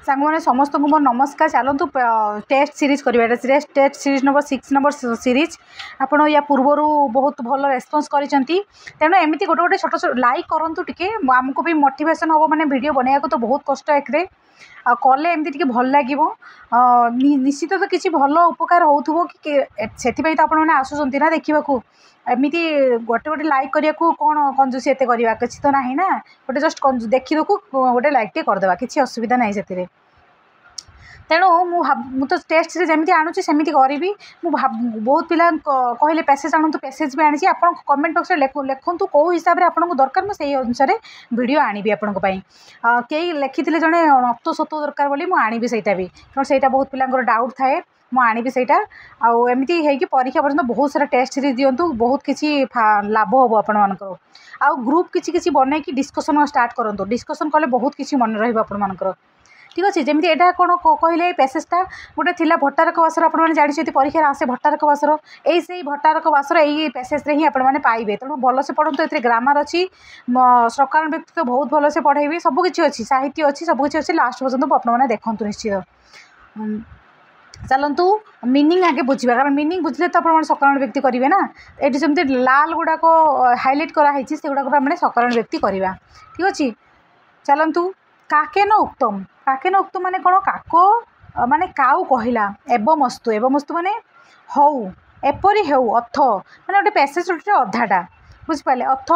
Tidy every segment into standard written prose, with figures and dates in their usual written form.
सांग मैंने समस्त को मोर नमस्कार। चलतु टेस्ट सीरीज करा test series number 6 number series आपड़ या पूर्वर बहुत भल रेस्पॉन्स करिसेंती तेणु एमती गोटे गोटे छोट छोट लाइक करंतु टिके आमको भी मोटिवेशन हम माने वीडियो बनाया तो बहुत कष्ट एकरे कले एमती टिके भल लागिवो निश्चित तो किसी भल उपकार होउथुबो कि सेथिपई तो आपण माने आसुचंती ना देखिबाकू एमती गोटे गोटे लाइक करिया को कौन कंजूसी एते करवा किसी तो नहीं ना गोटे जस्ट देखी देखू गोटे लाइक टे करदेवा किसी असुविधा नहीं से तेणु मु तो टेस्ट सीरीज जमी आणुची सेमती करी बहुत पिला कहले पैसेज आणु पैसेज भी आनी आप कमेंट बॉक्स में लिखु कौ हिसाब से आपको दरकार मुझे अनुसार वीडियो आनी आपंप कई लिखी जड़े नतो सतो दरकार बोली मुझे आनी सहीटा भी कारण से बहुत पिला डाउट थाए मुझे सहीटा आमती है परीक्षा पर्यटन बहुत सारा टेस्ट सीरीज दिंतु बहुत किसी लाभ हम आपण मानकर आउ ग्रुप किसी बनई डिस्कसन स्टार्ट करूँ डिस्कसन कले बहुत किसी मन रहा ठीक अच्छे जमी यहाँ कौन कहले पैसेजटा गोटे थी भट्टारक बासर आपने जानते परीक्षा आसे भट्टारक बासर यही से भट्टारक बासर यही पैसेज ही आपने पाइबे तेणु भलसे पढ़ते ये ग्रामर अच्छी सकारण व्यक्ति तो बहुत भलसे पढ़ेबी सबकि अच्छी साहित्य अच्छी सबकि अच्छी लास्ट पर्यटन आपने देखूँ निश्चित चलतु मीनिंग आगे बुझा कारण मीनिंग बुझले तो आप सकारण व्यक्ति करेंगे ना ये जमी लाल गुड़ाक हाइलाइट कराई से गुड़ाक आम सकारण व्यक्ति करवा ठीक अच्छे चलतु काकेन उक्तम माने कौन काको माने काऊ कहला एवमस्तु माने हौ एपरी हेउ अथ माने गोटे पैसेज अधाटा बुझिपारे अथ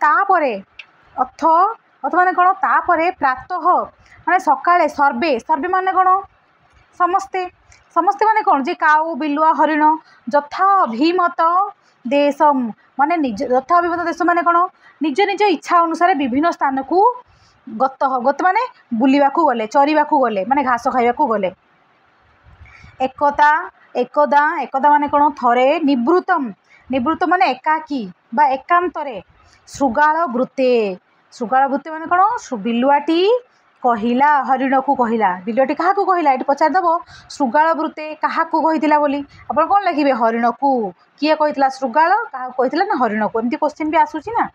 तापरे अथ अथ माने कौन तापरे प्रातः माने सकाळे सर्वे माने कौन समस्ते समस्ते माने कौन जे काऊ बिलुआ हरिण यथा अभिमत देशम माने निज यथा अभिमत देश माने कौन निज निज इच्छा अनुसार विभिन्न स्थान को गत माने बुलिबाकू गले चरिबाकू गले माने घास खाइबाकू गले एकदा माने कौन थरे निवृत्त माने एकाकी बा एकांतरे शृगाल वृत्ते माने कौन बिलुआटी कहिला हरिण को कहिला बिलुआटी क्या कहला ये पचारदेव शृगाल वृत्ते क्या कही बोली आप कौन लिखे हरिण को किए कही शृगाल क्या कही ना हरिण को एमती क्वेश्चन भी आसूची ना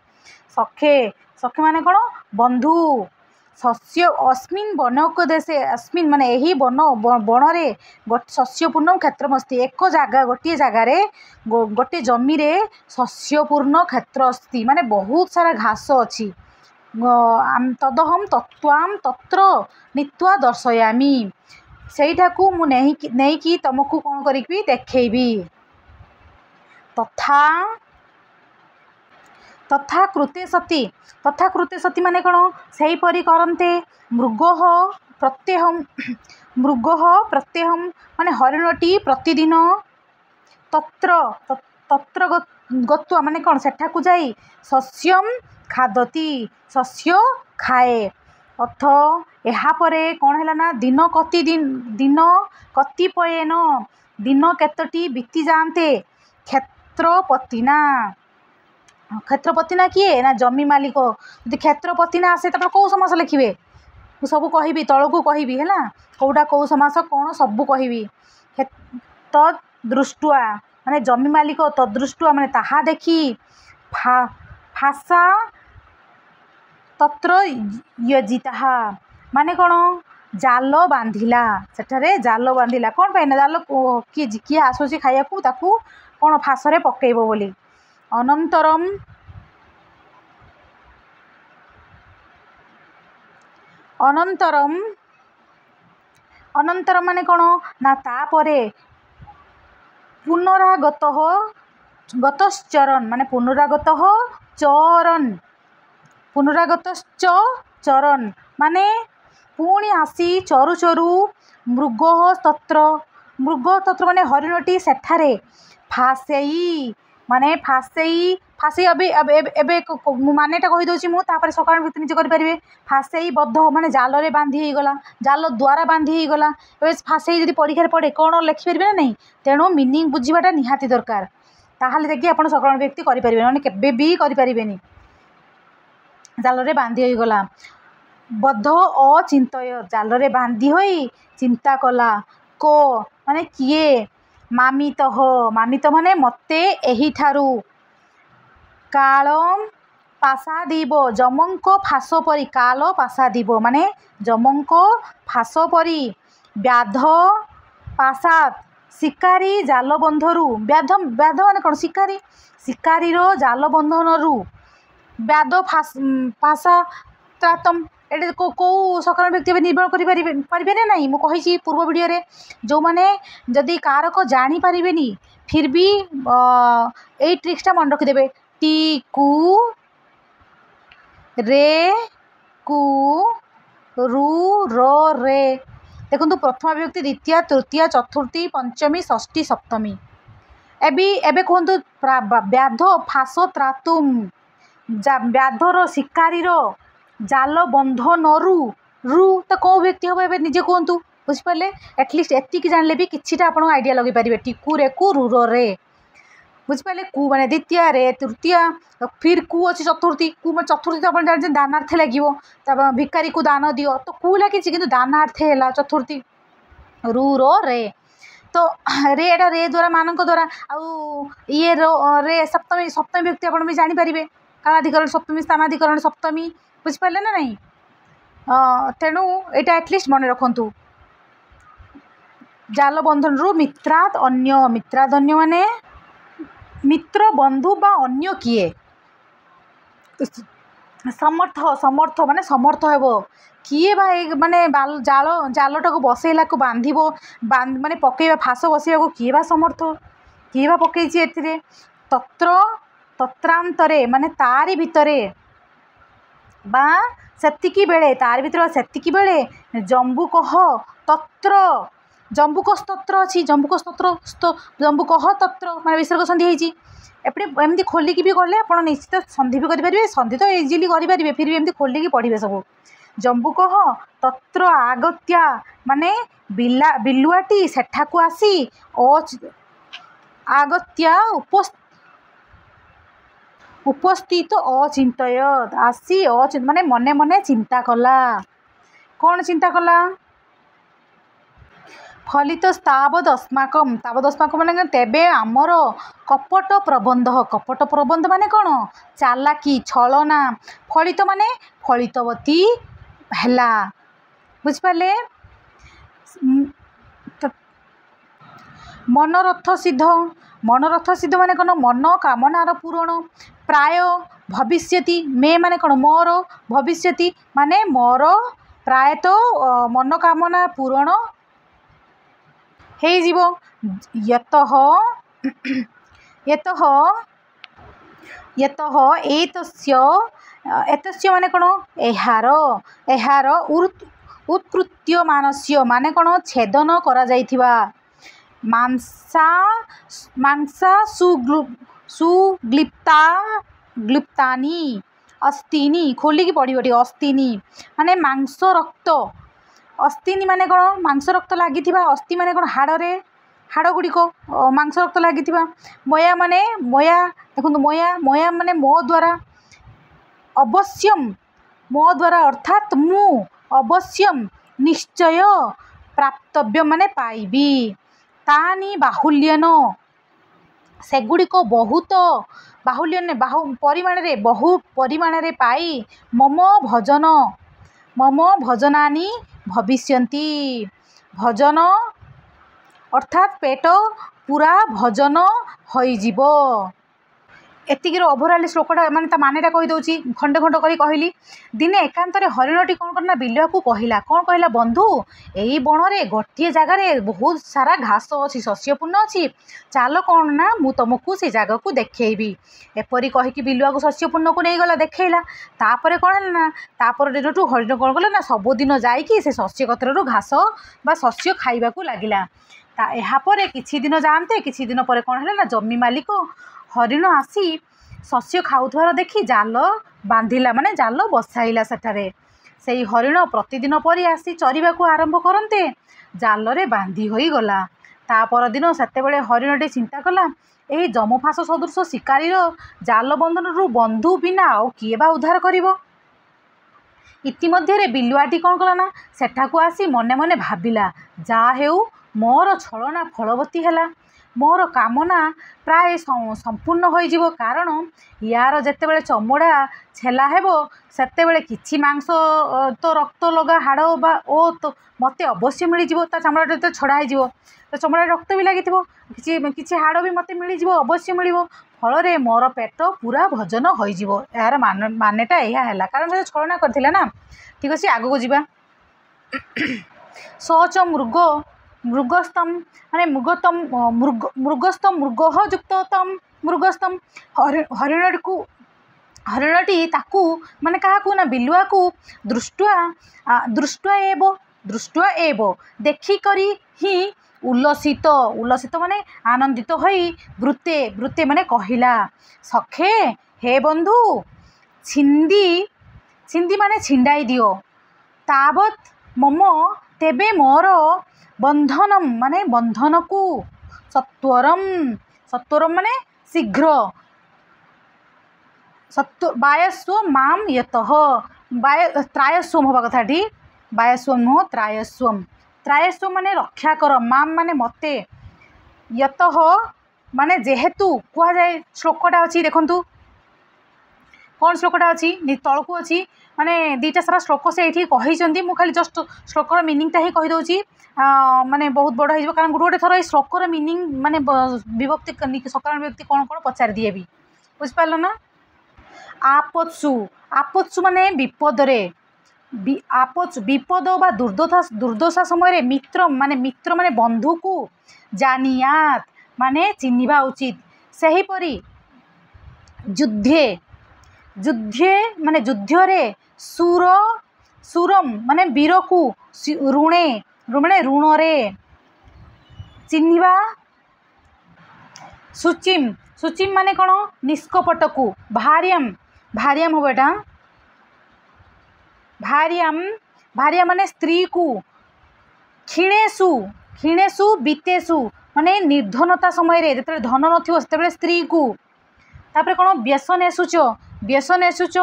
सखे माने कौन बंधु शस्य अस्मिन् वनक देशे अस्मिन् माने यही बन रे शस्यपूर्ण क्षेत्रमस्ति एक जगह गोटे जगार गोटे जमी रे शस्यपूर्ण क्षेत्र अस्ति माने बहुत सारा घास अच्छी तदहम तत्वाम तत्र नीत्वा दर्शयामी सेटा को मु नहीं कि तुमको कौन करी देखी तथा कृते सती माने कौन से परी करते मृग प्रत्यहम माने हरिणटी प्रतिदिन तत्र गत्वा माने कौन सेठा को जाई शस्यम खादती शस्य खाए अथ यापरे कौन है ना दिन कतिपयेन दिन केतोटी बीती जाते क्षेत्रपतिना किए ना जमी मालिक यदि क्षेत्रपतिना आसे तो कौ समास लिखे सब कहि तल को कहि है कौटा कौ समास कौन सब कहि तदृष्टुआ माने जमी मालिक तदृष्टुआ माने ताहा देखी फासा तत्र यजिता माने कौन जाल बांधिला सेठारे जाल बांधिला कौन पाई ना जाल किए आसूसी खाया ताकू कौन फासरे पकेइबो बोली अनंतरम माने कौन ना तापरे गतश्चरन माने पुनरागतश्चरन माने पुणी आसी चरु चरु मृग तत्र माने हरिणटी सेठारे फासेई माने फासेई अबे मानेटा कहीदे मुझे सकाल व्यक्ति निजे करेंगे फासेई बद्ध माने जाल रे बांधी हो गला जाल द्वारा बांधी हो गला फासेई जब परीक्षा पड़े कौन लिखिपारे ना नहीं तेणु मीनिंग बुझाटा निहाती दरकार ताहले देखिए आप सकाल व्यक्ति करेंगे ना केबे भी करें जाल रे बांधी हो गला बद्ध अचिंतय जाल रे बांधी होई चिंता कला को माने किए मामित माने मते एही ठारू कालम ପାସାଦିବ ଯମଙ୍କ ଫାସ ପରି କାଲ ପାସାଦିବ ମାନେ ଯମଙ୍କ ଫାସ ପରି ବ୍ୟାଧ ପାସାଦ ଶିକାରୀ ଜାଲବନ୍ଧରୁ ବ୍ୟାଧ ବ୍ୟାଧ ମାନେ କ'ଣ ଶିକାରୀ ଶିକାରୀର ଜାଲବନ୍ଧନରୁ ବ୍ୟାଧ ଫାସା ତ୍ରାତମ ଏଠି କେଉଁ ସକାଳ ବ୍ୟକ୍ତି ଏବେ ନିର୍ଭର କରିପାରିବେ ନା ନାହିଁ ମୁଁ କହିଛି ପୂର୍ବ ଭିଡ଼ିଓରେ ଯେଉଁମାନେ ଯଦି କାରକ ଜାଣିପାରିବେନି ଫିର୍ ବି ଏଇ ଟ୍ରିକ୍ସଟା ମନେ ରଖିଦେବେ ଟି କୁ ରେ କୁ ରୁ ର ରେ ଦେଖନ୍ତୁ ପ୍ରଥମା ବିଭକ୍ତି ଦ୍ୱିତୀୟା ତୃତୀୟା ଚତୁର୍ଥୀ ପଞ୍ଚମୀ ଷଷ୍ଠୀ ସପ୍ତମୀ ଏବେ କୁହନ୍ତୁ ବ୍ୟାଧ ଫାସ ତ୍ରାତୁମ ବ୍ୟାଧର ଶିକାରୀର ଜାଲ ବନ୍ଧନରୁ ରୁ ତ କେଉଁ ବ୍ୟକ୍ତି ହେବ ଏବେ ନିଜେ କୁହନ୍ତୁ ବୁଝିପାରିଲେ ଆଟଲିଷ୍ଟ ଏତିକି ଜାଣିଲେ ବି କିଛିଟା ଆପଣ ଆଇଡ଼ିଆ ଲଗାଇ ପାରିବେ ଟିକୁ ରେ କୁ ରୁ ରେ ବୁଝିପାରିଲେ କୁ ମାନେ ଦ୍ୱିତୀୟା ରେ ତୃତୀୟା ଫିର୍ କୁ ଅଛି ଚତୁର୍ଥୀ କୁ ମାନେ ଚତୁର୍ଥୀ ତ ଆପଣ ଜାଣିଛନ୍ତି ଦାନାର୍ଥେ ଲାଗିବ ତାପରେ ଭିକାରୀକୁ ଦାନ ଦିଅ ତ କୁ ଲାଗିଛି କିନ୍ତୁ ଦାନାର୍ଥେ ହେଲା ଚତୁର୍ଥୀ ରୁ ରେ ତ ରେ ଏଇଟା ରେ ଦ୍ୱାରା ମାନଙ୍କ ଦ୍ୱାରା ଆଉ ଇଏ ରେ ସପ୍ତମୀ ସପ୍ତମୀ ବ୍ୟକ୍ତି ଆପଣ ବି ଜାଣିପାରିବେ କାଳାଧିକରଣ ସପ୍ତମୀ ସ୍ଥାନାଧିକରଣ ସପ୍ତମୀ ବୁଝିପାରିଲେ ନା ନାହିଁ ତେଣୁ ଏଇଟା ଆଟଲିଷ୍ଟ ମନେ ରଖନ୍ତୁ ଜାଲବନ୍ଧନରୁ ମିତ୍ରାଦ ଅନ୍ୟ ମାନେ ମିତ୍ର ବନ୍ଧୁ ବା ଅନ୍ୟ କିଏ ସମର୍ଥ ମାନେ ସମର୍ଥ ହେବ କିଏ ବା ମାନେ ଜାଲଟାକୁ ବସେଇଲାକୁ ବାନ୍ଧିବ ମାନେ ପକେଇବା ଫାସ ବସେଇବାକୁ କିଏ ବା ସମର୍ଥ କିଏ ବା ପକେଇଛି ଏଥିରେ ତତ୍ରାନ୍ତରେ ମାନେ ତାରି ଭିତରେ ବା ସେତିକି ବେଳେ ତାରି ଭିତରେ ସେତିକି ବେଳେ ଜମ୍ବୁକହ ତତ୍ର ଜମ୍ବୁକ ସ୍ତୋତ୍ର ଅଛି ଜମ୍ବୁକ ତତ୍ର ମାନେ ବିସର୍ଗ ସନ୍ଧି ହେଇଛି ଏମିତି ଖୋଲିକି ବି ଗଲେ ଆପଣ ନିଶ୍ଚିତ ସନ୍ଧି ବି କରିପାରିବେ ସନ୍ଧି ତ ଇଜିଲି କରିପାରିବେ ଫିର୍ ବି ଏମିତି ଖୋଲିକି ପଢ଼ିବେ ସବୁ ଜମ୍ବୁକହ ତତ୍ର ଆଗତ୍ୟା ମାନେ ବିଲୁଆଟି ସେଠାକୁ ଆସି ଆଗତ୍ୟା ଉପସ୍ଥିତ ଅଚିନ୍ତୟ ଆସି ମାନେ ମନେ ମନେ ଚିନ୍ତା କଲା କ'ଣ ଚିନ୍ତା କଲା ଫଲିତ ତାବଦ ଅସ୍ମାକମ୍ ମାନେ ତେବେ ଆମର କପଟ ପ୍ରବନ୍ଧ ମାନେ କ'ଣ ଚାଲାକି ଛଳନା ଫଳିତ ମାନେ ଫଳିତବତୀ ହେଲା ବୁଝିପାରିଲେ ମନୋରଥ ସିଦ୍ଧ ମାନେ କ'ଣ ମନ କାମନାର ପୂରଣ ପ୍ରାୟ ଭବିଷ୍ୟତି ମେ ମାନେ କ'ଣ ମୋର ଭବିଷ୍ୟତି ମାନେ ମୋର ପ୍ରାୟତଃ ମନୋକାମନା ପୂରଣ ହେଇଯିବ ୟତଃ ଏତସ୍ୟ ମାନେ କ'ଣ ଏହାର ଉତ୍କୃତ୍ୟମାନସ୍ୟ ମାନେ କ'ଣ ଛେଦନ କରାଯାଇଥିବା ମାଂସା ସୁଗ୍ଲିପ୍ତାନି ଅସ୍ତିନି ଖୋଲିକି ପଡ଼ିବ ଟିକେ ଅସ୍ତିନି ମାନେ ମାଂସ ରକ୍ତ ଅସ୍ତିନି ମାନେ କ'ଣ ମାଂସ ରକ୍ତ ଲାଗିଥିବା ଅସ୍ଥି ମାନେ କ'ଣ ହାଡ଼ ଗୁଡ଼ିକ ମାଂସ ରକ୍ତ ଲାଗିଥିବା ମୟା ଦେଖନ୍ତୁ ମୟା ମାନେ ମୋ ଦ୍ୱାରା ଅବଶ୍ୟମ୍ ମୋ ଦ୍ୱାରା ଅର୍ଥାତ୍ ମୁଁ ଅବଶ୍ୟମ୍ ନିଶ୍ଚୟ ପ୍ରାପ୍ତବ୍ୟ ମାନେ ପାଇବି ତାନି ବାହୁଲ୍ୟନ ସେଗୁଡ଼ିକ ବହୁତ ବହୁ ପରିମାଣରେ ପାଇ ମମ ଭଜନାନି ଭବିଷ୍ୟନ୍ତି ଭଜନ ଅର୍ଥାତ୍ ପେଟ ପୁରା ଭଜନ ହୋଇଯିବ ଏତିକିର ଓଭରାଲି ଶ୍ଲୋକଟା ମାନେ ତା ମାନେଟା କହିଦେଉଛି ଖଣ୍ଡ କରି କହିଲି ଦିନେ ଏକାନ୍ତରେ ହରିଣଟି କ'ଣ କଲା ନା ବିଲୁଆକୁ କହିଲା କ'ଣ କହିଲା ବନ୍ଧୁ ଏଇ ବଣରେ ଗୋଟିଏ ଜାଗାରେ ବହୁତ ସାରା ଘାସ ଅଛି ଶସ୍ୟପୂର୍ଣ୍ଣ ଅଛି ଚାଲ କ'ଣ ନା ମୁଁ ତୁମକୁ ସେ ଜାଗାକୁ ଦେଖେଇବି ଏପରି କହିକି ବିଲୁଆକୁ ଶସ୍ୟପୂର୍ଣ୍ଣକୁ ନେଇଗଲା ଦେଖେଇଲା ତାପରେ କ'ଣ ହେଲା ନା ତାପରେ ଦିନଠୁ ହରିଣ କ'ଣ କଲା ନା ସବୁଦିନ ଯାଇକି ସେ ଶସ୍ୟ କତରରୁ ଘାସ ବା ଶସ୍ୟ ଖାଇବାକୁ ଲାଗିଲା ଏହାପରେ କିଛି ଦିନ ଯାଆନ୍ତେ କିଛି ଦିନ ପରେ କ'ଣ ହେଲା ନା ଜମି ମାଲିକ ହରିଣ ଆସି ଶସ୍ୟ ଖାଉଥିବାର ଦେଖି ଜାଲ ବାନ୍ଧିଲା ମାନେ ଜାଲ ବସାଇଲା ସେଠାରେ ସେଇ ହରିଣ ପ୍ରତିଦିନ ପରି ଆସି ଚରିବାକୁ ଆରମ୍ଭ କରନ୍ତେ ଜାଲରେ ବାନ୍ଧି ହୋଇଗଲା ତା ପରଦିନ ସେତେବେଳେ ହରିଣଟି ଚିନ୍ତା କଲା ଏହି ଯମଫାସ ସଦୃଶ ଶିକାରୀର ଜାଲ ବନ୍ଧନରୁ ବନ୍ଧୁ ବିନା ଆଉ କିଏ ବା ଉଦ୍ଧାର କରିବ ଇତିମଧ୍ୟରେ ବିଲୁଆଟି କ'ଣ କଲା ନା ସେଠାକୁ ଆସି ମନେ ମନେ ଭାବିଲା ଯାହା ହେଉ ମୋର ଛଳନା ଫଳବତୀ ହେଲା मोर कामना प्राय संपूर्ण हो कारण यार जेतेबेले चमड़ा छेला हेबो सेतेबेले किछि मांस तो रक्त लगा हाड़ बा ओ तो मते अवश्य मिल जाव ता चमड़ा तो छड़ा हो तो चमड़ा रक्त भी लगी किछि हाड़ भी मते मिल जाव अवश्य मिल फल मोर पेट पूरा भोजन हो यार मानेटा यह कारण से छलना करथिला ना। ठीक अच्छे आग को जीवा सच मृग मृगस्तम माने मृगतम मृगस्तम मृग युक्ततम मृगस्तम हरिण को हरिणटी ताकू माने काकू ना बिलुआ को दृष्टवा एव देखिक ही उल्लसित उल्लसित माने आनंदित होई वृत्ते वृत्ते माने कहिला सखे हे बंधु छिंदी छिंदी माने छिंडाई दियो तावत मम तेबे मोर बंधनम माने बंधन को सत्वरम सत्वरम माने शीघ्र बायस्व माम यतः त्रायस्वम हवा कथाटी बायस्वम नुह त्रायस्वम त्रायस्वम माने रक्षा कर माम माने मते यतः माने जेहेतु कह जाए श्लोकटा अच्छी देखंतु कौन श्लोकटा अच्छी तलकू अच्छी माने दीटा सारा श्लोक से ये कही मु खाली जस्ट श्लोकर मिनिंगटा ही कहीदे माने बहुत बड़ हो कारण गोटे गोटे थर ये श्लोकर मिनिंग माने विभक्ति सकारात्मक विभक्ति कौन कौन पचार दिए भी बुझिपार ना। आपत्सु आपत्सु माने विपदरे आपत्सु विपद बा दुर्दशा समय मित्र माने बंधु को जानियात माने चिन्हिबा उचित सेहीपरि युद्धे युद्धे माने युद्धरे सुर सुरम माने वीर को ऋणे माने ऋणरे चिन्हिबा सुचिम सुचिम माने कौन निष्कपट को भार्यम भार्यम हो बेटा भार्यम भार्या माने स्त्री को क्षीणेशु क्षीणेशु बीतेशु माने निर्धनता समय जो धन नथिबो सेतेबेले स्त्री को तापर कौन व्यसनेशुच व्यसनेशुच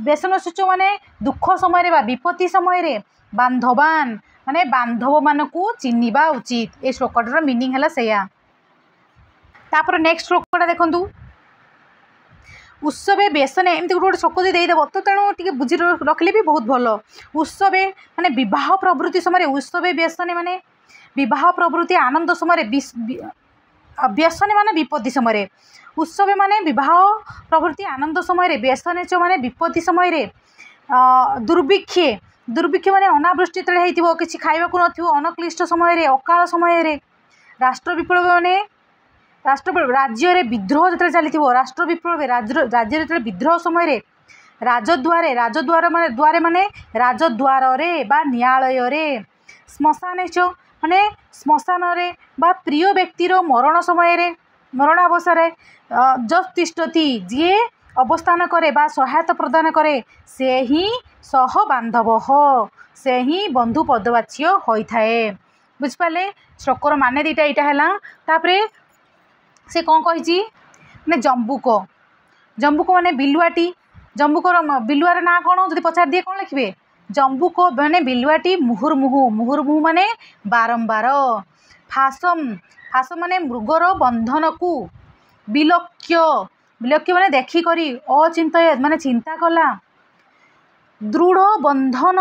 व्यसनेशुच माने दुख समय बा विपत्ति समय बांधवान माने बांधव मान को चिन्हिबा उचित ए श्लोकटार मीनिंग है सेया। तापर नेक्स्ट श्लोकटा देखंतु उत्सवे व्यसने एमती गोटे गोटे श्लोक देदेव तो तेणु टे बुझी रखिले भी बहुत भल उत्सवे माने विवाह प्रवृत्ति समय उत्सवे व्यसने माने विवाह प्रवृत्ति आनंद समय व्यसने माने विपत्ति समय उत्सवे माने विवाह प्रवृत्ति आनंद समय व्यसने च माने विपत्ति समय दुर्भिक्षे दुर्भिक्ष माने अनावृष्टि तले होइतिबो किछि खाइबाकु नथिबो अनक्लिष्ट समय अकाल समय राष्ट्र विप्लव माने राष्ट्र राज्य रे विद्रोह जो चली राष्ट्र विप्लव राज्य जो विद्रोह समय राजद्वार माने राजद्वार रे बा न्यायालय रे श्मशाने च माने श्मशान रे बा प्रिय व्यक्तिर मरण समय मरणावसर जतिष्ठति जी अवस्थान करे बा सहायता प्रदान करे से ही सह बांधव से ही बंधु पदवाच्य होता है बुझिपारे श्लोकर माने दीटा यहाँ है से कौन कही मैंने जम्बुक जम्बुक माने बिलुआटी जम्बुकर बिलुआर ना कौन जो पचार दिए कौन लिखे जम्बुक माने बिलुआटी मुहुर्मुहु माने बारंबार फासम फासम माने मृगर बंधन को विलक्ष्य विलक्ष्य माने देखी करी अचिंतयत माने चिंता कला दृढ़ बंधन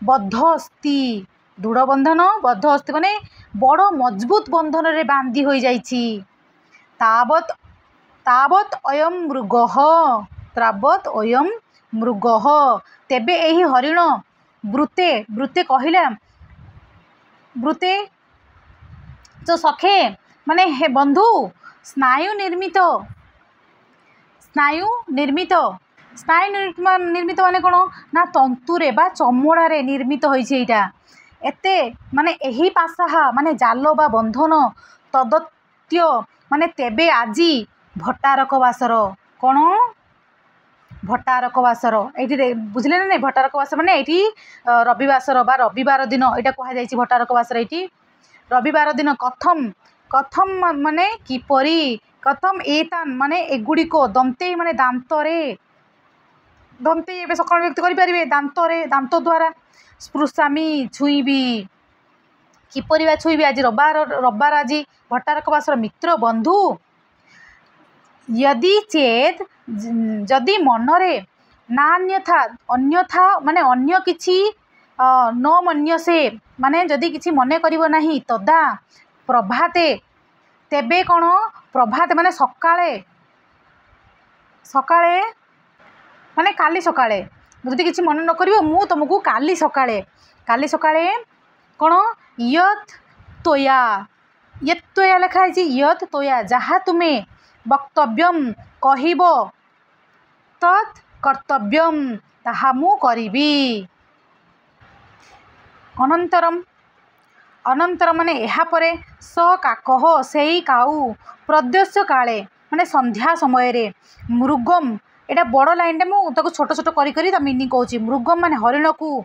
बद्ध अस्ति दृढ़ बंधन बद्ध अस्ति माने बड़ मजबूत बंधन रे बांधी हो जाइछि तावत तावत अयम मृगः तावत अयम मृगः तेबे एही हरिण ब्रुते ब्रुते कहिला ब्रुते तो सखे माने हे बंधु स्नायु निर्मित स्नायु निर्मित माने कौन ना तंतुरे बा चमड़ारे निर्मित होइछेइटा एते माने एही पासाहा माने जाल बा बंधन तदत्य माने तेबे आजी भट्टारक बासर कौन भट्टारक बासर ये बुझले ना नहीं भट्टारक बासर माने ये रविवासर बा रविवार दिन यहाँ कहुई भट्टारक बासर ये रविवार दिन कथम कथम माने किपरी कथम एतान माने एगुड़िक दंते माने दांतरे दंते ए सकल व्यक्त करें दांतरे दांत द्वारा स्पृशामी छुईबी किपरि छुईबी आज रविवार आज भट्टारक बासर मित्र बंधु यदि चेत जदि मनरे नान्यथा अन्यथा माने अन्य किछि न मन्यसे माने जदि किछि मने करिवो नाही तदा प्रभाते तेबे कौन प्रभाते माने सकाळे सकाळे माने काली सकाळे जदि किछि मन न करिवो मु तुमको काली सकाळे कौन यत् त्वया लिखा है यत् त्वया जहाँ तुम्हें वक्तव्यम कहिब तत् कर्तव्यम ताहा मु करिबी। अनंतरम माने यहाँ परे स काकह सेई काऊ प्रद्योष काले माने संध्या समय रे मृगम एटा बड़ लाइन मुझे छोट छोट करी मीनिंग कहूँ मृगम माने हरिण को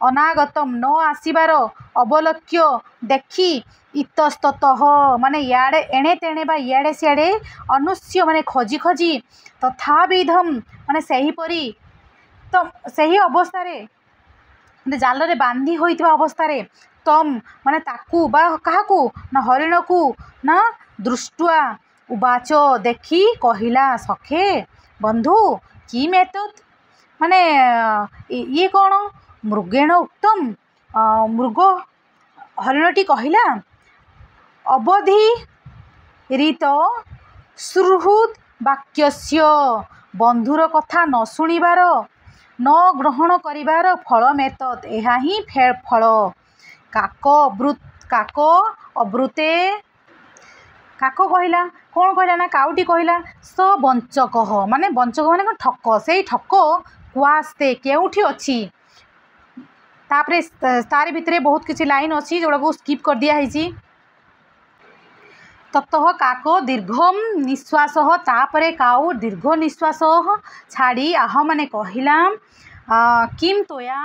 अनागतम न आसबार अवलक्ष्य देखी इतस्ततः माने याडे एणे तेणे बा याडे सियाडे अनुष्य माने खोजी खोजी तथाविधम माने सहीपरी तो सही अवस्था जाल रे बांधी होइतिबा अवस्था रे तम माने ताकू बा काहाकू ना हरिण को ना दृष्टवा उवाच देखी कहिला सखे बंधु कि मेतत् माने ये कौन मृगेण उत्तम मृग हरिणटी कहिला अवधि रीत सुहृद वाक्यस्य बंधुर कथा न शुणिबार न ग्रहण करिबार फल मेतत् एहा ही फल काक अवृते काक कहला कौन कहला ना काउटी कहला स बंचक माने ठक से ठक कुआस्ते केउठी अच्छी तापरे तार भितर बहुत किसी लाइन अच्छी जोड़ा को स्किप कर दिया है ततः काक दीर्घम निश्वास तापरे काउ दीर्घ निश्वास छाड़ी आह माने कहला किम तोया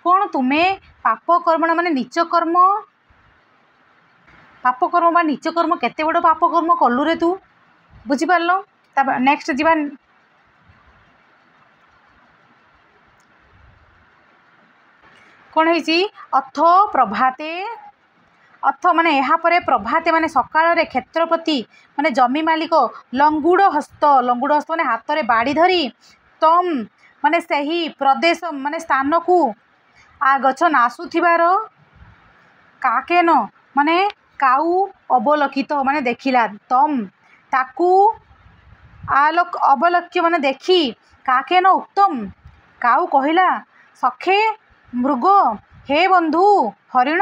कौन तुम्हें पाप कर्म माने नीच कर्म बा नीच कर्म केते बड़ पाप कर्म कलु रे तू बुझिपारल। नेक्स्ट जीवा कौन है अथ प्रभाते अथ माने यहाँ पर प्रभाते माने सकाल क्षेत्रपति माने जमी मालिक लंगुड़ हस्त माने हाथ रे बाड़ी धरी तम माने सही प्रदेश माने स्थान को आगछन आसुथिबार काकेन माने काऊ अवलोकित माने देखिला तम ताकू अवलोक्य माने देखी काकेन उत्तम काऊ कहिला सखे मृग हे बंधु हरिण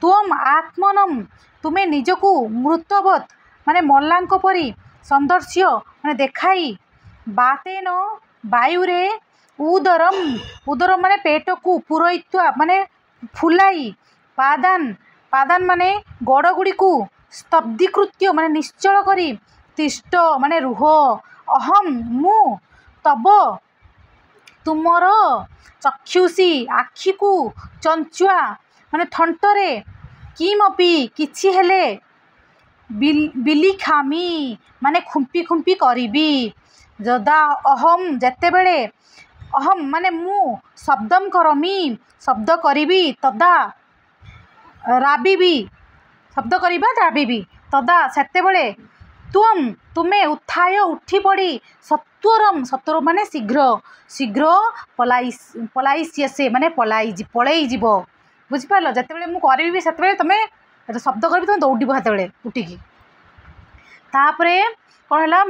तुम आत्मनम तुम्हें निजकू मृतवत माने मल्लांक परी सौंदर्य माने देखाई बातेन वायुरे उदरम माने पेट को पुरोइत्वा माने फुलाई पादान माने गड़ गुड़ी को स्तब्धीकृत्य माने निश्चल करी तिष्ठ माने रुह अहम मु तब तुमर चक्षुषी आखि को चंचुआ माने थंटरे किमपि किछि हेले बिली खामी माने खुंपी खुंपी करिबी जदा अहम जेते बेले अहम माने मु शब्दम करमी शब्द करिबी तदा राबिबी शब्द करिबा राबिबी तदा सेते बेले तुम्हें उत्थाय उठी पड़ी सत्वर माने शीघ्र पलाइसे माने पलई जीव बुझिपार जिते मुझे करी से तुम्हें शब्द करी तुम दौड़ हाथ उठिकी तापरे कौन है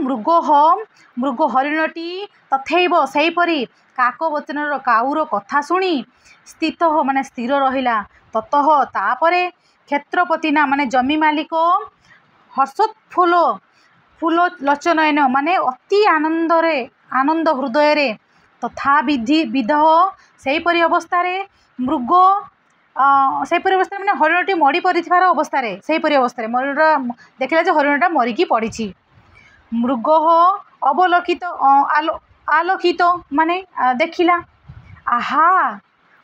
मृग हरिणटी तथैव सेहीपरि काक वचन काऊर कथा शुणी स्थित माने स्थिर रहिला ततः तापरे क्षेत्रपतिना माने जमी मालिक हर्षोत्फुल्ल फूल लोचनयन माने अति आनंद हृदय रे तथा विधः सेहीपरि अवस्था मृग सेहीपरि अवस्था माने हरिणटी मरी परिथिबार अवस्था सेहीपरि अवस्था देखिला जे हरिणटा मरिकी पड़ी मृग अवलोकित आलोकित माने देखिला आहा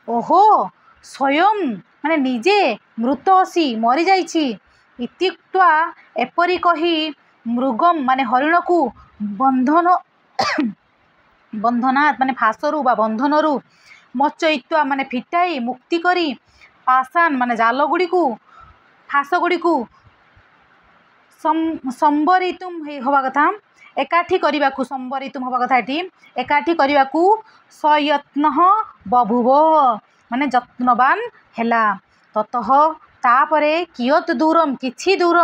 ओहो स्वयं माने निजे मृत असी मरी जाइछि इत्युक्त्वा एपरि कही मृगम माने हरिण को बंधनात् माने फासरु बा बंधनरु मचयित्वा माने फिटाई मुक्ति करी पाषाण माने जाल गुड़ी को फासगुड़ी को संबरितुम हवा कथा एकाठी करने को संबरितुम हवा कथा ये एकाठी करने को सयत्न बभुव माने जत्नवान हैला ततः तापरे कियत दूरम किछि दूर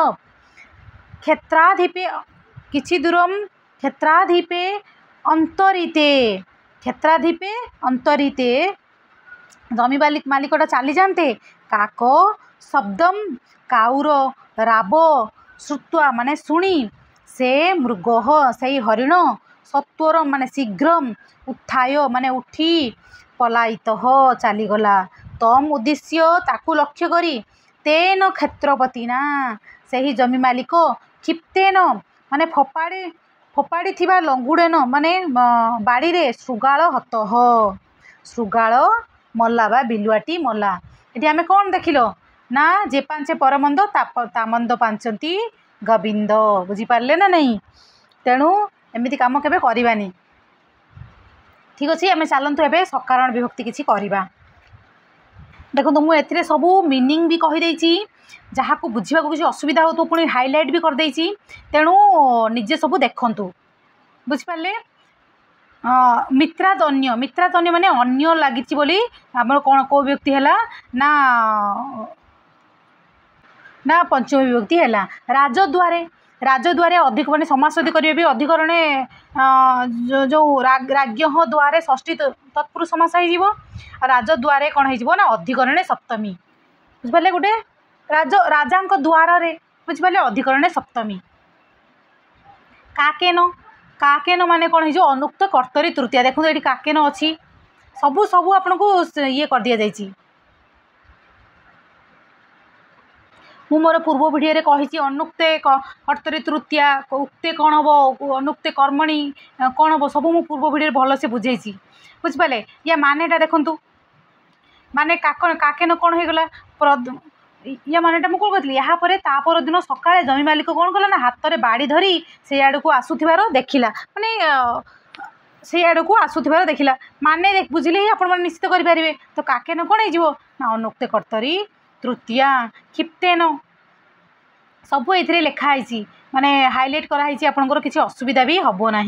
क्षेत्राधिपे किछि दूरम क्षेत्राधिपे अंतरिते जमी मालिकटा चली जाते काक शब्दम काउर राब श्रुत्वा माने शुणी से मृग से हरिण सत्वर माने शीघ्र उत्थाय माने उठी पलायित चलीगला तम उद्देश्य ताकू लक्ष्य करी तेन क्षेत्रपतिना से जमी मालिक क्षिप्तेन माने फोपाड़ी थिबा लंगुड़ेन माने बाड़ी रे श्रुगाल हत श्रुगाल मल्ला बा बिलुआटी मल्ला ये आम कौन देखिल ना जे पांचे परमंद तामंद पांचती गोविंद बुझीपारे ना नहीं तेणु एमती कम केबे करवानी ठीक अच्छे आम चलतु एवं सकारण विभक्ति किसी करवा देखो मुझे सबू मीनिंग भी कहीदे जहाँ को बुझा किसी असुविधा हो तो पुणी हाइलाइट भी करदे तेणु निजे सब देखु बुझिपारे मित्रादन्य माने अन्य लगी बोली आम कौन कौ व्यक्ति है ना ना पंचम विभक्ति है राजद्वारे अधिक माने समासदी करेंगे भी अधिकरण जो राज्ञ द्वारे षष्ठी तत्पुरुष समास हो राजद्वारे कौन हो ना अधिकरण सप्तमी बुझिपारे गोटे राजा द्वार बुझिपारे अधिकरण सप्तमी काकेन माने कौन हो अनुक्त कर्तरी तृतीया देखो ये काकेन अच्छी सबू सबू आपन को ये कर दि जाइए मु मोर पूर्व भिडियो कही अनुक्ते कर्तरी तृतीया उक्ते कौन हम अनुक्ते कर्मणि कौन हम सब मु पूर्व भिडियो भल से बुझे बुझिपारे या मानेटा देखु माने काकेन कौन हो गला या मानेटा मुझे कौन कहती यापर तापर दिन सकाଳେ जमी मालिक कौन कला ना हाथ में बाड़ी धरी से आड़ को आसुथिबार देखिला माने से आड़ को आसुथिबार देखिला माने बुझिले ही आपण निश्चित करें तो काकेन कौन हो ना अनुक्ते कर्तरी तृतीया क्षिप्तेन सबू ये लिखाई माने हाइलाइट कराई आपंकर किसी असुविधा भी हम ना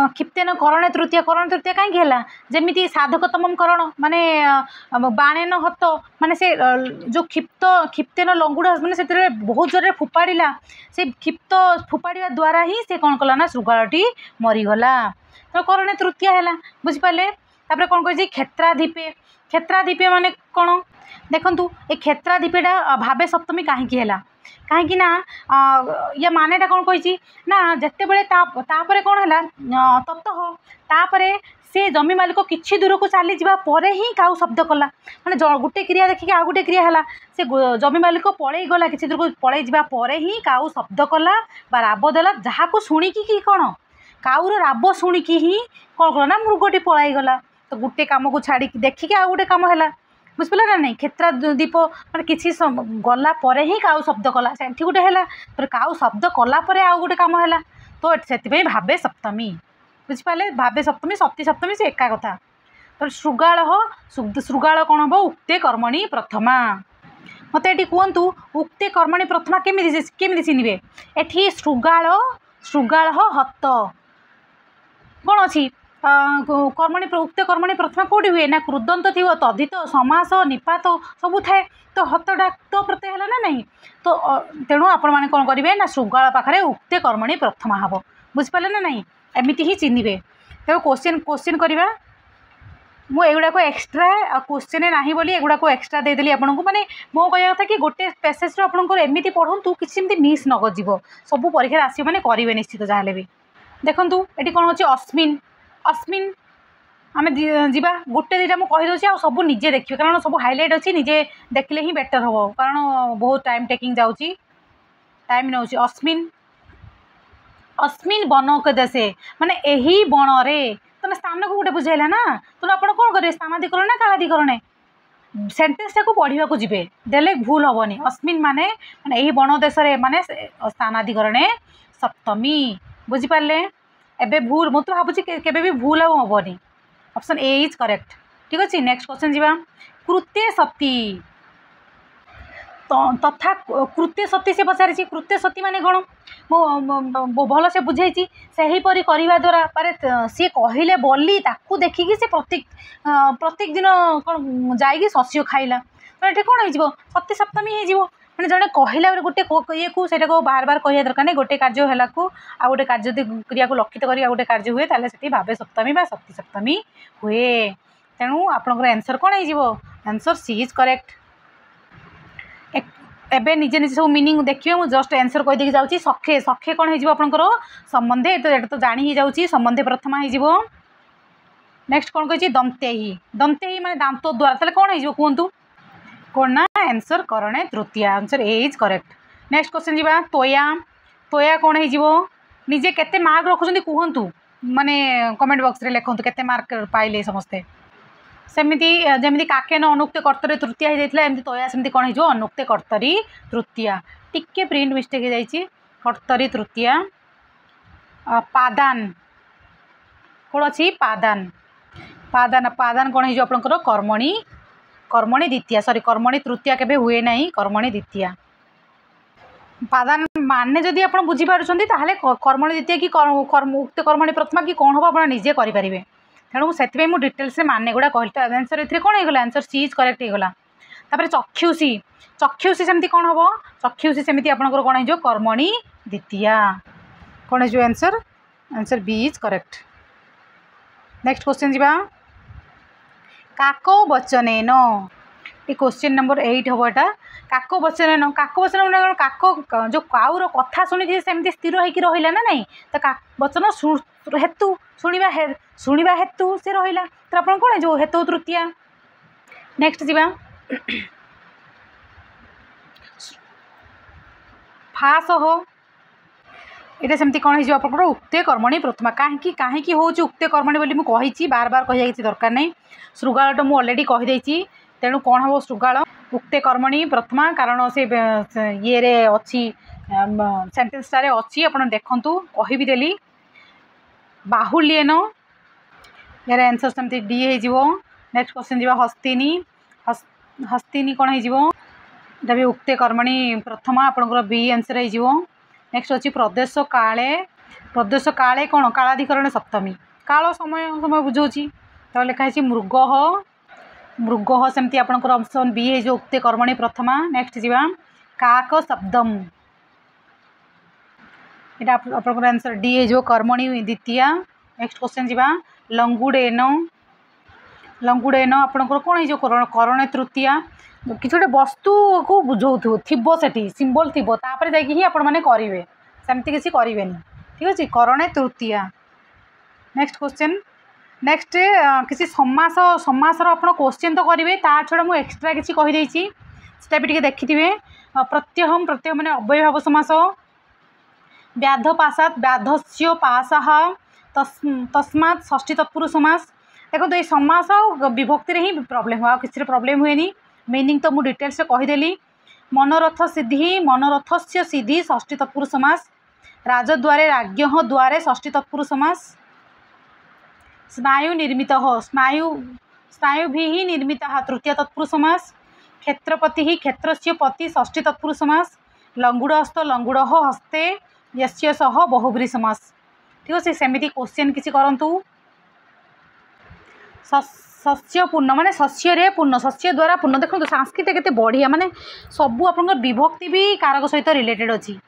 क्षिप्तेन करण तृतीया कहीं जमी साधकतम करण माने बाणेन हत माने से जो क्षिप्तेन लंगुड़ा माने से बहुत जोर फोपाड़ा से क्षिप्त फोपाड़ा द्वारा ही से कौन कला ना श्रुगालटी मरीगला तो करण तृतीया है बुझिपारे तापर कौन कही क्षेत्राधिपे माने कौन देखु ये क्षेत्राधिपेटा भावे सप्तमी कहीं कहीं ना या मानेटा कौन कही ना जिते बड़े तापर कौन है ततः तापर से जमी मालिक किसी दूर को चली जावा ही काउ शब्द कला मैंने गोटे क्रिया देखिए आ गोटे क्रिया है से जमी मालिक पलई गला किसी दूर को पलई जावा ही काउ शब्द कला बा राब देला जहाँ को शुणिकी कि कौन काउर राब शुणिकी ही कौन कला ना मृगटी पलई गला तो गोटे कम को छाड़ी देखिए आ गोटे कम है बुझिपारे ना नहीं क्षेत्रादीप मैंने किसी गला ही काउ शब्द कला से गोटे है तो काउ शब्द कला आउ गोटे कम है तो से भावे सप्तमी बुझिपारे भावे सप्तमी सती सप्तमी से एका कथा तो श्रुगाल कौन हम उक्ते कर्मणि प्रथमा मत ये कहतु उक्ते कर्मणि प्रथमा केमी चिन्हे एटी श्रुगाल हत कौन अच्छी कर्मणि उक्ते कर्मणि प्रथमा कौटी हुए ना कृदंत थी तद्धित समास निपात सबू थाए तो हतटा तो प्रत्यय है ना नहीं तो तेणु आपण मैंने कौन करेंगे ना श्रुगाल पाखे उक्ते कर्मणि प्रथमा हम बुझिपारे ना नहीं एमती ही चिन्हे तो क्वेश्चन करवा मुझे एक्सट्रा क्वेश्चन ना बोली एगुड़ा एक्सट्रा देदेली आपको माने मो कह कथा कि गोटे पेसेज आपंकर एमती पढ़ु किसी मिस न कर सब परीक्षा आसो मैंने करेंगे निश्चित जहाँ भी देखूँ ये कौन अच्छे अस्मिन आम जीवा गोटे दुटा मुझे कहीदे आ सब निजे देखिए कारण सब हाइलाइट अच्छी निजे देखले ही बेटर हम कारण बहुत टाइम टेकिंग जाऊँगी टाइम नौ अस्मिन बनक देशे माने यही बण रे तुम स्थान को गोटे बुझेगा ना तुम आप कौन करेंगे स्थानाधिकरण ना कालाधिकरण सेन्टेन्सटा को पढ़ा को जी देले भूल हेनी अस्मिन माने यही बण देश माने स्थानाधिकरण सप्तमी बुझिपारे एबे भूल मुझे भावुँ केबे भी भूल हेनी ऑप्शन ए इज करेक्ट ठीक अच्छे नेक्स्ट क्वेश्चन जी कृत्ये सती तथा कृत्य सती से पचारि कृत्य सती माने कौन भल से बुझे से हीपरी करने द्वारा पारे सी कहले बोली ताकू देखिकी से प्रत्येक दिन कौन जाइए शस्य खाइला तो ये कौन हो सती सप्तमी हो मैंने जड़े कहला गोटे ये को बार बार कह दरकार नहीं गोटे कार्य है आ गोटे कार्य क्रिया को लक्षित कर गोटे कार्य हुए ताले से भावे सप्तमी बा सती सप्तमी हुए तेणु आपंकर आंसर कौन हो आंसर सी इज करेक्ट। एबे निजे निजे सब मीनिंग देखिए मुझे जस्ट आंसर कहीदे जाऊँगी सखे सखे कौन हो आपंकर संबंधे तो ये तो जाणी ही जाऊँगी संबंधे प्रथमा हो नेक्स्ट कौन कही दंते माने दांत द्वारा ताले कौन हो कहतु कौन ना आंसर करणे तृतीया answer A is correct. Next question जीवा तोया तोया कौन हो निजे केते मार्क रखुछंती कहतु माने कमेंट बॉक्स रे लिखंतु केते मार्क पाइले समस्ते सेमती जमी काकेन अनुक्त कर्तरी तृतीया हो जाता एमती तोया सेमती कौन हो अनुक्त कर्तरी तृतीया टिके प्रिंट मिस्टेक हो जाइए कर्तरी तृतीया पादान कौन अच्छी पादान पादान पादान कौन हो आपंकर कर्मणि कर्मणि द्वितीया सॉरी कर्मणि तृतीया केबे हुए नहीं कर्मणि द्वितीया पादान माने जदि आप बुझीपार्टी ताहले कर्मणि द्वितीया कि उक्त कर्मणि प्रथमा कि कौन हम आप निजे करेंगे तेणु से डिटेल्स माने गुड़ा कहली तो आंसर ये कौन होगा आंसर सी इज करेक्ट होगा। तापर चक्षुषी चक्षुषी सेमती कौन हम चक्षुषी सेमती आपंकर कौन हो कर्मणि द्वितीया कौन हो answer answer B is correct. Next question जीवा काको वचनेन ये क्वेश्चन नंबर 8 हम यहाँ काको वचनेन काको जो काउर कथा शुणी सेमती स्थिर होकर रहा ना नहीं तो वचन हेतु शुणा हेतु से रहा तो आप कौन जो हेतु तृतीया। नेक्स्ट जीवा फास हो ये सेमती कौन हो आप उक्ते कर्मणि प्रथमा कहीं कहीं हूँ उक्ते कर्मणि बोली मुझे बार बार कह किसी दरकार नहीं श्रृगाल तो मुझे अलरेडी कहीदे तेणु कौन हम श्रृगाल उक्ते कर्मणि प्रथमा कारण से ये अच्छी सेन्टेन्स टारे अच्छी आप देखु कह भी देली बाहुल्यन यार आंसर सेमती डी हो। नेक्स्ट क्वेश्चन जी हस्तिनी हस्तिनी कौन हो भी उक्ते कर्मणि प्रथमा आपंकर बी आंसर हो। नेक्स्ट अच्छी प्रदेश काले कौन कालाधिकरण सप्तमी काल समय समय बुझाऊँ तो लिखाई मृग मृग सेमती आपंकर ऑप्शन बी है जो उक्ते कर्मणि प्रथमा। नेक्स्ट जीवा काक शब्दम ये आपंकर आंसर डी है जो कर्मणि द्वितीया। नेक्स्ट क्वेश्चन जीवा लंगुडेन लंगुडेन आपंकर कौन हो करण तृतीया किसी गोटे वस्तु को बुझाऊ थी सिंबल थी जाकि आप करेंगे सेमती किसी करें ठीक अच्छे करणे तृतीया। नेक्स्ट क्वेश्चन नेक्स्ट किसी समास समासर आप क्वेश्चन तो करेंगे ता छड़ा मुझे एक्सट्रा किसी कहीदे से भी देखिए प्रत्यहम प्रत्यय मैंने अव्ययभाव समास व्याध पाशात व्याधस्य पाशः तस्मात् षष्ठी तत्पुरुष समास देखो तो ये समास विभक्ति ही प्रॉब्लम हुआ किसी प्रॉब्लम हुए मीनिंग तो मुझे डिटेल्स कहीदेली मनोरथ सिद्धि मनोरथस्य सिद्धि षष्ठी तत्पुरुष समास राजद्वारे राज्ञः द्वारे षष्ठी तत्पुरुष समास स्नायु निर्मित स्नायु स्नायुभिः निर्मित तृतीय तत्पुरुष समास क्षेत्रपति ही क्षेत्रस्य पति षष्ठी तत्पुरुष समास लंगुड़हस्त लंगुड़ः हस्ते यस्य सह बहुब्री समास ठीक अच्छे सेमती क्वेश्चन किसी करंतु शस्य पूर्ण माने शस्य पूर्ण शस्य द्वारा पूर्ण देखो संस्कृत केते बढ़िया माने सबू आप विभक्ति भी कारक सहित रिलेटेड अच्छी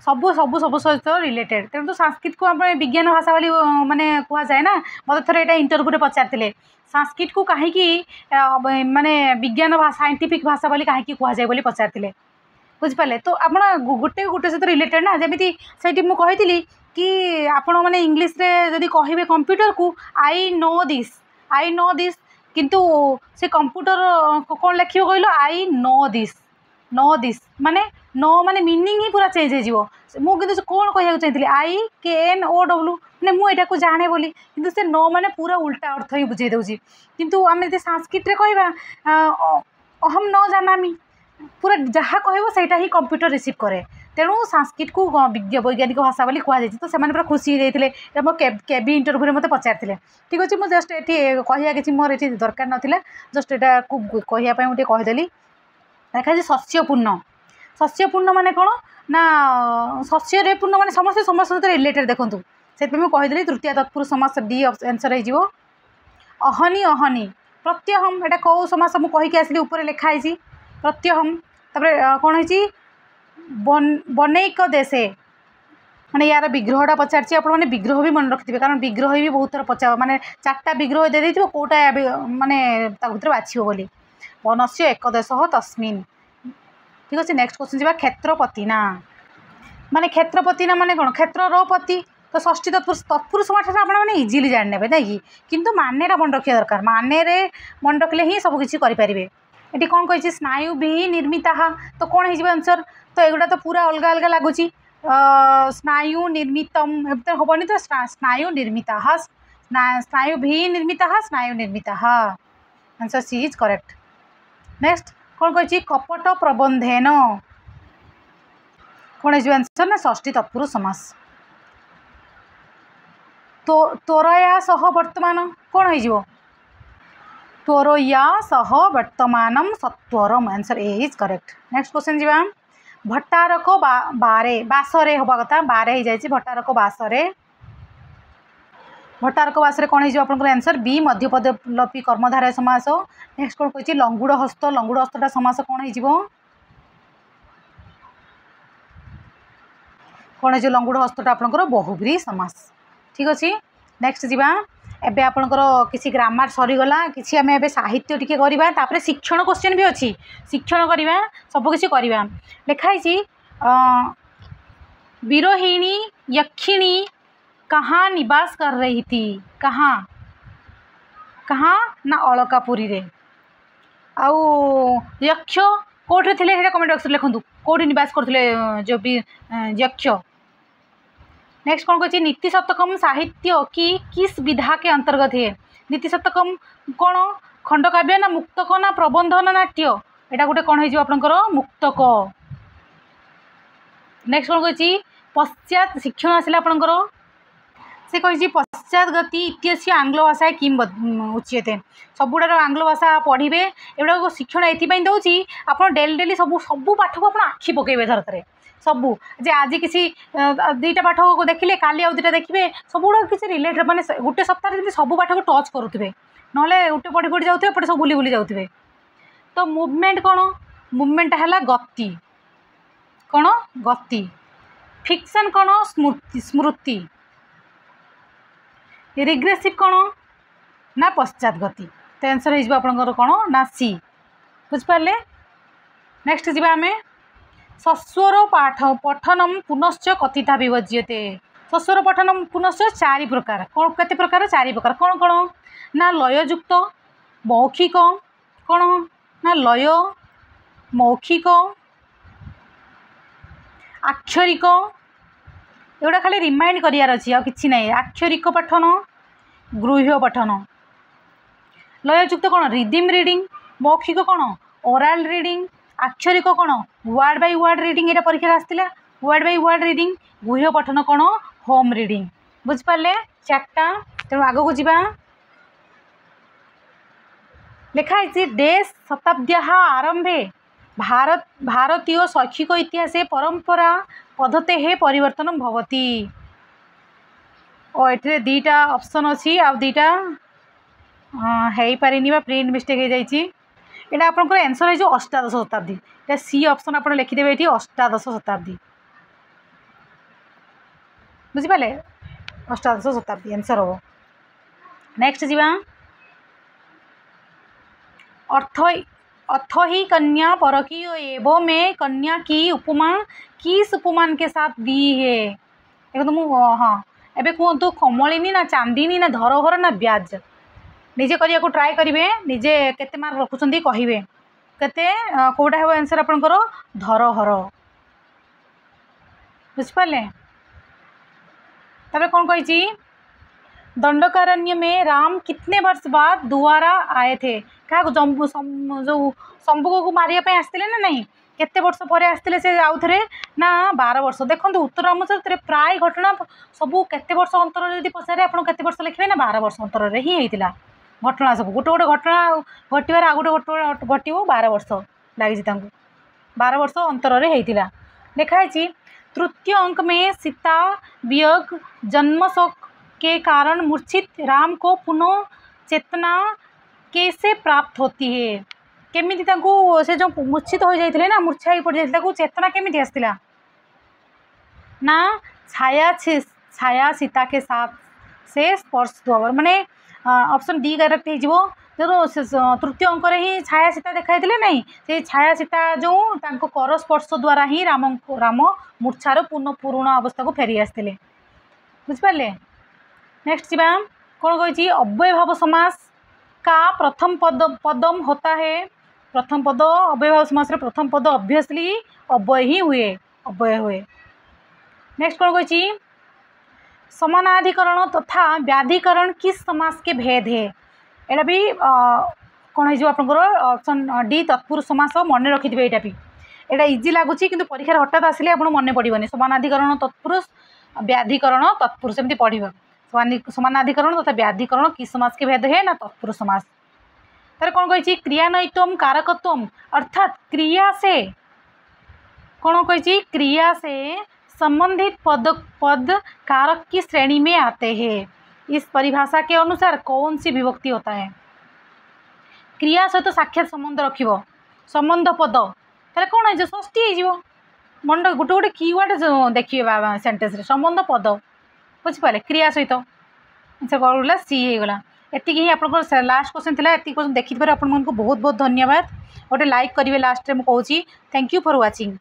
सबू सबू सब सहित रिलेटेड तेणु तो संस्कृत को आप विज्ञान भाषा वाली माने कह जाए ना मत थर यहाँ इंटरव्यू पचारे संस्कृत को कहीं माने विज्ञान साइंटिफिक भाषा वाली कहीं कहुए बोली पचारे बुझिपारे तो आप गोटे गोटे सहित रिलेटेड ना जमी से मुझे कि आपण मैंने इंग्लीश रे जदि कहे कंप्यूटर को आई नो दिस किंतु से कंप्यूटर कौन लिख आई नो दिस माने नो माने मीनिंग ही पूरा चेंज हो मुझे कौन कह चाहिए आई के एन ओ डब्ल्यू मैंने मुझे जाने बोली किंतु से नो माने पूरा उल्टा अर्थ ही बुझे दूसरी किंतु आम संस्कृत कहवा अहम न जानामी पूरा जहाँ कह सहीटा ही कंप्यूटर रिसीव करे तेणु संस्कृत को वैज्ञानिक भाषा बोली कहुई तो से पूरा खुशी होते मो केबी इंटरव्यू में मत पचारे ठीक अच्छे मुझे जस्ट ये कहया कि मोर ये दरकार नाला जस्ट यहाँ कहवाई मुझे कहीदेली देखा शस्यपूर्ण शस्यपूर्ण माने कौन ना शस्य पूर्ण माने समस्त समस्त सहित रिलेटेड देखूँ से कहीदेली तृतीय तत्पुरुष समास डी आंसर हो अहनी अहनी प्रत्यहम एटा कौ समास मुझे कहीकि आसली ऊपर लिखाई प्रत्यहम तापर कौन है बनैक देशे माने यार विग्रहटा पचार आप विग्रह भी मन रखिथे कारण विग्रह भी बहुत थर पचार माने 4टा विग्रह दे देथिबो कोटा माने भर बाछिबो बोली वनस्य एकदश तस्मिन् ठीक अच्छे। नेक्स्ट क्वेश्चन जी क्षेत्रपति ना माने क्षेत्रपति ना माने कौन क्षेत्र पति तो षष्ठी तत्पुरुष तत्पुरुष समास आपने इजिली जाने नहीं कि किंतु मानेटा मन रखा दरकार माने मन रखिले ही सबकि करेंगे। ये कौन कही स्नायु भी निर्मिता तो कौन हो आंसर तो एगुड़ा तो पूरा अलग अलग लगुच स्नायु निर्मितम हेनी तो स्नायु निर्मिता स्नायु भी निर्मिता स्नायु निर्मिता answer C is correct. Next कौन कही कपट प्रबंधेन कौन हो आंसर ना षष्ठी तत्पुरुष समास तो तोरया सह वर्तमान कौन हो तोरया सह वर्तमान सत्वरम answer A is correct. Next question जी भट्टारक बारे बासरे हवा कथा बारे हो जाए भट्टारक बासरे भट्टारक बासरे कौन हो आंसर बी मध्यपदलोपी कर्मधारय समास। नेक्स्ट कौन कही लंगुड़ हस्तटा समास कौन हो कौन हो लंगुड़ हस्तटा आपंकर बहुब्री समास ठीक अच्छे। नेक्स्ट जीवा एबे आपणकर किसी ग्रामर सरीगला किसी आम ए साहित्य टी करवा शिक्षण क्वेश्चन भी अच्छी शिक्षण करवा सबकि करवा लिखाई विरोहिणी यक्षिणी कहाँ निवास कर रही थी कहाँ कहाँ ना अलकापुरी रे आउ यक्ष कोठे थे कमेंट बॉक्स लिखुँ कौटी निवास करते जो भी यक्ष। नेक्स्ट कौन कही नीति शतकम साहित्य की किस विधा के अंतर्गत है नीति शतकम कौन खंडकाव्य ना मुक्तक ना प्रबंध ना नाट्य यहाँ गोटे कौन हो मुक्तक। नेक्स्ट कौन कही पश्चात शिक्षण आसला आपंकर से कही पश्चात गति इत्यस्य आंग्ल भाषा किम उच्यते सबुड़ार आंग्ल भाषा पढ़े एगुड़ा शिक्षण ये दूसरी आप डेली डेली सब सब पाठ को आप आखि पकेबे थरथरे सबू जे आज किसी 2टा पाठ को देखिले काली आउ 2टा देखिए सब गुड़ा किसी रिलेटेड माने गोटे सप्ताह सब पाठ को टच करुवे ना गोटे पढ़ी पढ़ी जाऊे एपटे सब बुली बुली जाऊे। तो मुवमेंट कौन मुवमेंट है गति कौन गति फिक्शन कौन स्मृति स्मृति रिग्रेसिव कौन ना पश्चात गति तो आंसर हो कौन ना सी बुझिपारे। नेक्स्ट जी आम सस्वर पाठ पठनम पुनश्च कथिता विभज्यते सस्वर पठनम पुनश्च 4 प्रकार कौन केते प्रकार 4 प्रकार कौन कौन ना लययुक्त मौखिक कौन ना लय मौखिक आक्षरिक एगुड़ा खाली रिमाइंड करार अच्छी आ कि ना आक्षरिक पठन गृह्य पठन लययुक्त कौन रिदिम रीडिंग मौखिक कौन ओराल रीडिंग आक्षरिक कौन वर्ड बाय वर्ड रीडिंग ये परीक्षा आसला वर्ड बाय वर्ड रीडिंग गृह्य पठन कौन होम रीडिंग बुझिपारे 4टा तेणु आग को जीवा लिखाई देश शताब्द्या आरंभे भारतीय शैक्षिक इतिहास परंपरा पद्धते परिवर्तन भवति और ये 2टा ऑप्शन अच्छी आ 2टा है पारिनी प्रिंट मिस्टेक हो जाइए यहाँ आपंकर आंसर है अष्टादश शताब्दी ये सी ऑप्शन आप लिखिदेवे ये अष्टादश शताब्दी बुझिपारे अष्टादश शताब्दी आंसर हम। नेक्स्ट जीवा अर्थ ही कन्या परकीय एवं में कन्या की उपमा किस उपमान के साथ दी है देखो तो हाँ एबे कहतु कमलिनी ना चांदिनी ना धरोहर ना ब्याज निजे करिया को ट्राई करेंगे निजे केते मार्क रखुंट कहे केते कौटा है आंसर आपंकर धरोहर बुझिपारे। तबे कौन कही दंडकारण्य में राम कितने वर्ष बाद दोबारा आए थे क्या जो शंभुक को मारिया आसते ना नहीं केते वर्ष पर आसते से आउ थे ना 12 वर्ष देखो उत्तर रामचरित प्राय घटना सबू केते वर्ष अंतर जब पचारे आप केते वर्ष लिखे ना 12 वर्ष अंतर ही होता घटना सब गोटे गोटे घटना घटवार आ गोटे घटना घटो 12 वर्ष लगी 12 वर्ष अंतर होता लिखाई। तृतीय अंक में सीता वियोग जन्म शोक के कारण मूर्छित राम को पुनः चेतना कैसे प्राप्त होती है। केमिति से जो मूर्छित हो जाते ना मूर्छा ही पड़ जाता चेतना केमिति आसला ना छाया सीता के साथ से स्पर्श द्वार माने ऑप्शन डी करेक्ट हो जो तृतीय अंक ही छाया सीता देखाई नहीं से छाया सीता जो कर स्पर्श द्वारा ही राम मूर्छार पुराणा अवस्था को फेरी आसते बुझिपारे। नेक्स्ट जी कौन कही अव्यय भाव समास का प्रथम पदम होता है। प्रथम पद अव्यय भाव समास प्रथम पद ऑब्वियसली अव्यय ही हुए। नेक्स्ट कौन कही समानाधिकरण तथा व्याधिकरण किस समास के भेद है। एटा भी कौन हो ऑप्शन डी तत्पुरुष समास मन रखिथे यहाँ भी एटा इजी लगुच कि परीक्षा हठात आसिले आप मन पड़े समानाधिकरण तत्पुरुष व्याधिकरण तत्पुरुष एमती पढ़ समानाधिकरण तथा व्याधिकरण किस समास के भेद है ना तत्पुरुष समास। तार कौन कही क्रियान्वयित्वम कारकत्वम अर्थात क्रिया से कौन कही क्रिया से संबंधित पद कारक की श्रेणी में आते हैं। इस परिभाषा के अनुसार कौन सी विभक्ति होता है। क्रिया सहित साक्षात संबंध रखिबो संबंध पद ताले कौन है षष्ठी हो मन गोटे गोटे कीवर्ड देखिए बाबा सेंटेंस रे संबंध पद बुझिपारे क्रिया सहित आंसर कौन गला सी हो गला। एति ही आप लास्ट क्वेश्चन थिला एति क्वेश्चन देखि आप बहुत बहुत धन्यवाद। गोटे लाइक करेंगे लास्ट में कहूँ। Thank you for watching.